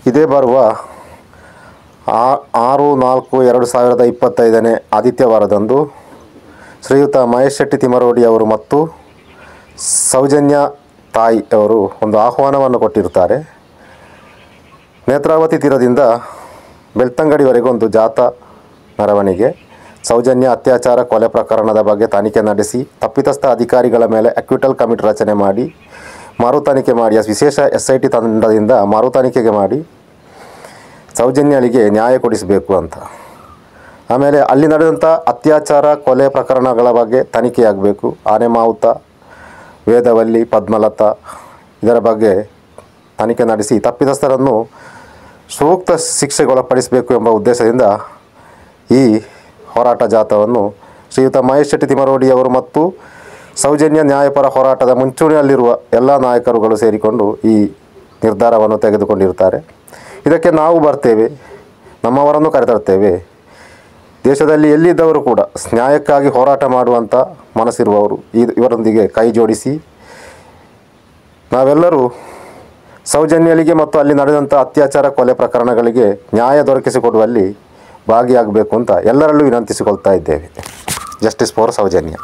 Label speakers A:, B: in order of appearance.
A: ಇದೇ ಬರುವ 6/4/2025 ಆದಿತ್ಯವಾರದಂದು ಶ್ರೀಯುತ ಮಹೇಶ್ ಶೆಟ್ಟಿ ತಿಮರೋಡಿ ಅವರು ಮತ್ತು ಸೌಜನ್ಯ ತಾಯಿ ಅವರು ಒಂದು ಆಹ್ವಾನವನ್ನು ಕೊಟ್ಟಿರುತ್ತಾರೆ. ನೇತ್ರಾವತಿ ತೀರದಿಂದ ಬೆಳ್ತಂಗಡಿವರೆಗೆ ಒಂದು ಜಾಥಾ ಮೆರವಣಿಗೆ, ಸೌಜನ್ಯ ಅತ್ಯಾಚಾರ ಕೊಲೆ ಪ್ರಕರಣದ ಬಗ್ಗೆ ತನಿಖೆ ನಡೆಸಿ ತಪ್ಪಿತಸ್ಥ ಅಧಿಕಾರಿಗಳ ಮೇಲೆ ಅಕ್ವಿಟಲ್ ಕಮಿಟಿ ರಚನೆ ಮಾಡಿ ಮರು ತನಿಖೆ ಮಾಡಿ ವಿಶೇಷ SIT ತಂಡದಿಂದ ಮರು ತನಿಖೆಗೆ ಮಾಡಿ ಸೌಜನ್ಯಳಿಗೆ ನ್ಯಾಯ ಕೊಡಿಸಬೇಕು ಅಂತ. ಆಮೇಲೆ ಅಲ್ಲಿ ನಡೆದಂಥ ಅತ್ಯಾಚಾರ ಕೊಲೆ ಪ್ರಕರಣಗಳ ಬಗ್ಗೆ ತನಿಖೆಯಾಗಬೇಕು. ಆನೆ ಮಾವುತ, ವೇದವಲ್ಲಿ, ಪದ್ಮಲತಾ ಇದರ ಬಗ್ಗೆ ತನಿಖೆ ನಡೆಸಿ ತಪ್ಪಿತಸ್ಥರನ್ನು ಸೂಕ್ತ ಶಿಕ್ಷೆಗೊಳಪಡಿಸಬೇಕು ಎಂಬ ಉದ್ದೇಶದಿಂದ ಈ ಹೋರಾಟ ಜಾಥಾವನ್ನು ಶ್ರೀಯುತ ಮಹೇಶ್ ಶೆಟ್ಟಿ ತಿಮರೋಡಿ ಅವರು ಮತ್ತು ಸೌಜನ್ಯ ನ್ಯಾಯಪರ ಹೋರಾಟದ ಮುಂಚೂಣಿಯಲ್ಲಿರುವ ಎಲ್ಲ ನಾಯಕರುಗಳು ಸೇರಿಕೊಂಡು ಈ ನಿರ್ಧಾರವನ್ನು ತೆಗೆದುಕೊಂಡಿರುತ್ತಾರೆ. ಇದಕ್ಕೆ ನಾವು ಬರ್ತೇವೆ, ನಮ್ಮವರನ್ನು ಕರೆತರ್ತೇವೆ. ದೇಶದಲ್ಲಿ ಎಲ್ಲಿದ್ದವರು ಕೂಡ ನ್ಯಾಯಕ್ಕಾಗಿ ಹೋರಾಟ ಮಾಡುವಂಥ ಮನಸ್ಸಿರುವವರು ಇವರೊಂದಿಗೆ ಕೈ ಜೋಡಿಸಿ ನಾವೆಲ್ಲರೂ ಸೌಜನ್ಯಳಿಗೆ ಮತ್ತು ಅಲ್ಲಿ ನಡೆದಂಥ ಅತ್ಯಾಚಾರ ಕೊಲೆ ಪ್ರಕರಣಗಳಿಗೆ ನ್ಯಾಯ ದೊರಕಿಸಿಕೊಡುವಲ್ಲಿ ಭಾಗಿಯಾಗಬೇಕು ಅಂತ ಎಲ್ಲರಲ್ಲೂ ವಿನಂತಿಸಿಕೊಳ್ತಾ ಇದ್ದೇವೆ. Justice for Soujanya.